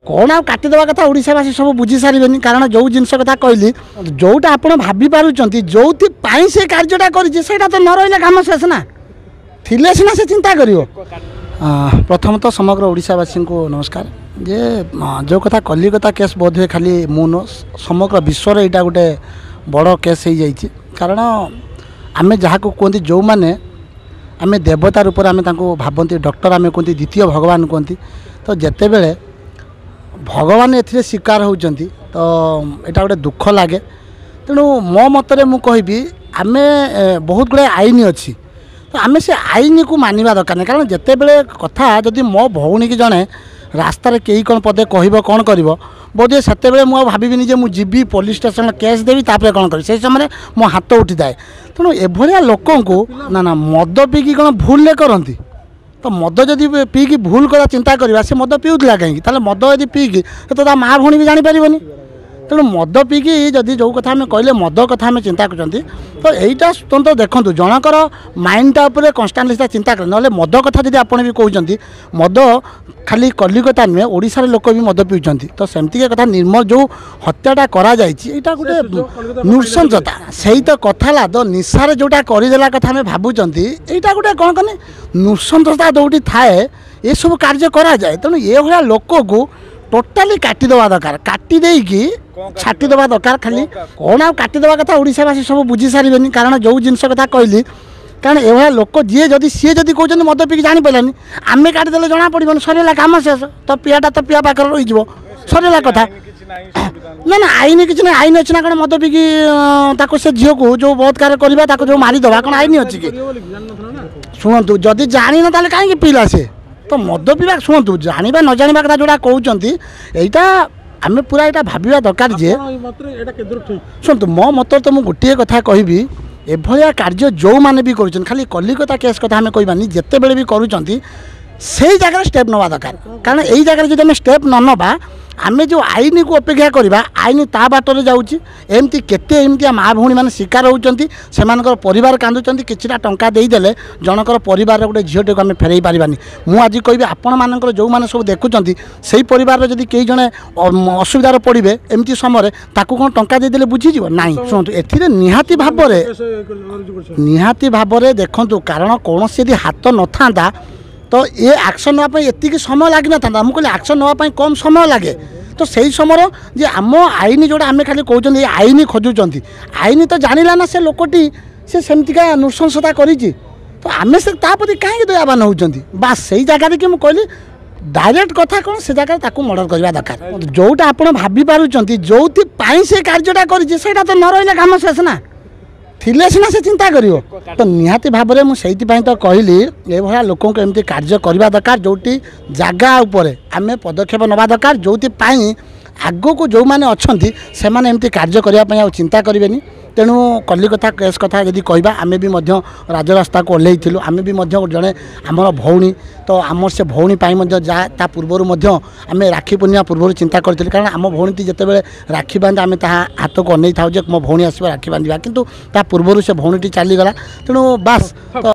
कौन आ काटिदेवा कथा ओडावासी सब बुझी सारे कारण जो जिनस कथा कहली जोटा आप भावी पार्टी जो से कार्यटा करटा तो न रहा कम शेष ना थिले सीना से चिंता कर प्रथम तो समग्र ओडावासी को नमस्कार जे जो कथा कलिकता केस बोध हुए खाली मुन समग्र विश्व यहाँ गोटे बड़ केस हो जाइए कारण आम जहाँ को कहते जो मैंने आम देवता रूप में आम भावती डॉक्टर आम कहते द्वितीय भगवान कहती तो जिते बड़े भगवान ए शिकार होती तो यहाँ गोटे दुख लगे तेणु मो मतरे मु कहबी आम बहुत गुड़ाए आईन अच्छी तो आम से आईन को मानवा दरकार नहीं कारण जिते बड़े कथा जदि मो भौणी की जड़े रास्तार कई कौन पदे कह कौन कर बोधे से मुझे भावी मुझे जीवी पुलिस स्टेशन केस देवी तापर कौन कर समय मो हाथ उठी थाए तेणु एभलिया लोक ना ना मद पीकी कौन भूल करती तो मद जदि पीकी भूल करा चिंता करवा से मद पीउला कहीं मद यदि पीकी तो माँ भौणी भी जानीपारनी तेणु मद पीकी जदि जो कथा आम कहले मद कथा आम चिंता कर तो यहीटा स्वतंत्र देखूँ जनकर माइंडटा उपर कन्स्टान्टली चिंता करें ना मद कथा जब आप भी कहते मद खाली कलिकता नुहे ओडिशार लोक भी मद पीउछंती तो सेमती कथा निर्मल जो हत्याटा करा जाइए गोटे नृशंसता से तो कथा तो निशार जोटा करदेला कथा आम भावुंट यहाँ गोटे कौन कहने नृशंसता जोटी थाए ये सब कार्य करा जाए तेणु ये भाया लोक को टोटाली काटिदेवा दरकार काटिदेकी छाटिदेवा दरकार खाली कौन आ काटिदेवा कथा ओडावासी सब बुझी सारे कारण जो जिनस कथा कहली कारण एभलिया लोक जी जदि सी जदि कहते मद पीकी जानीपारानी आम काटिदेले जना पड़ोनी सरला कम शेष तो पियाटा तो पिया पाखे रही सरला कथा ना ना आईन किसी ना आईन अच्छी ना कौन मद पीकी से झील को जो बलात्कार करवा जो मारिदेवा कौन आईन अच्छी कि शुणु जदि जानी ना कहीं पीला से तो मद पीवा शुणु जाना न जाना कथा जोड़ा कहते यहाँ आम पूरा यहाँ भावा दरकार जे शुणु मो मत तो मुझे गोटे कथा कहबी एभलिया कार्य जो मैंने भी कर खाली कलिकता केस कथा आम कहबानी जिते बड़े भी करुँच से जगह स्टेप नवा दरकार कारण यही जगह जब आम स्टेप न नवा आम जो आईन को अपेक्षा करवा आईन ता बाटर जाऊँगी एमती केते एमती माँ भौणी मैंने शिकार होती से परिवार कांदुंट किछिटा टंका देदेले जनकर परिवार गोटे झीटे को आम फेरई पारानी मुझे आज कहि आपण मानकर जो मैंने सब देखुं से परिवार जदि कई जने असुविधार पड़े एमती समय ताकू कौन टंका देदेले बुझीज ना शुणु ए निहाती भाव देखु कारण कौन से हाथ न था तो ये एक्शन नापी एति समय लगी ना था मुझे एक्शन नापी कम समय लगे तो सही समय जे आम आईन जोड़ा आम खाली कहते आईन खोजुंट आईन तो जानिला ना से लोकटी से सेमतिका नृशंसता करी तो आम से ताप्रति कहीं दयावान होती बास से जगह कि मुझे कहली डायरेक्ट कथा कौन से जगह मर्डर करवा दरकार जोटा आप भावी पार्टी जो से कार्यटा करटा तो न रहा कम शेष ना थिले सीना से चिंता कर तो निहाती भाव में मुझे तो कहली ये भाया लोक एमती कार्य करवा दरकार जोटी जगह उपर आम पदक्षेप नवा दरकार जो आग को जो मैंने अच्छा से एमती कार्य करने चिंता करें तेणु कलिकता केस कथा यदि कहवा आम भी राजरास्ता को ओह्लैलु आम भी जड़े आमर भौणी तो आम से भौणी जा पूर्वर आम राखी पूर्णिमा पूर्व चिंता करूँ कारण आम भौणी जिते राखी बांध आम हाथ को अनै था मो भौणी आस राखी बांधा किंतु ता पूर्वर से भौणी चलीगला तेणु बास तो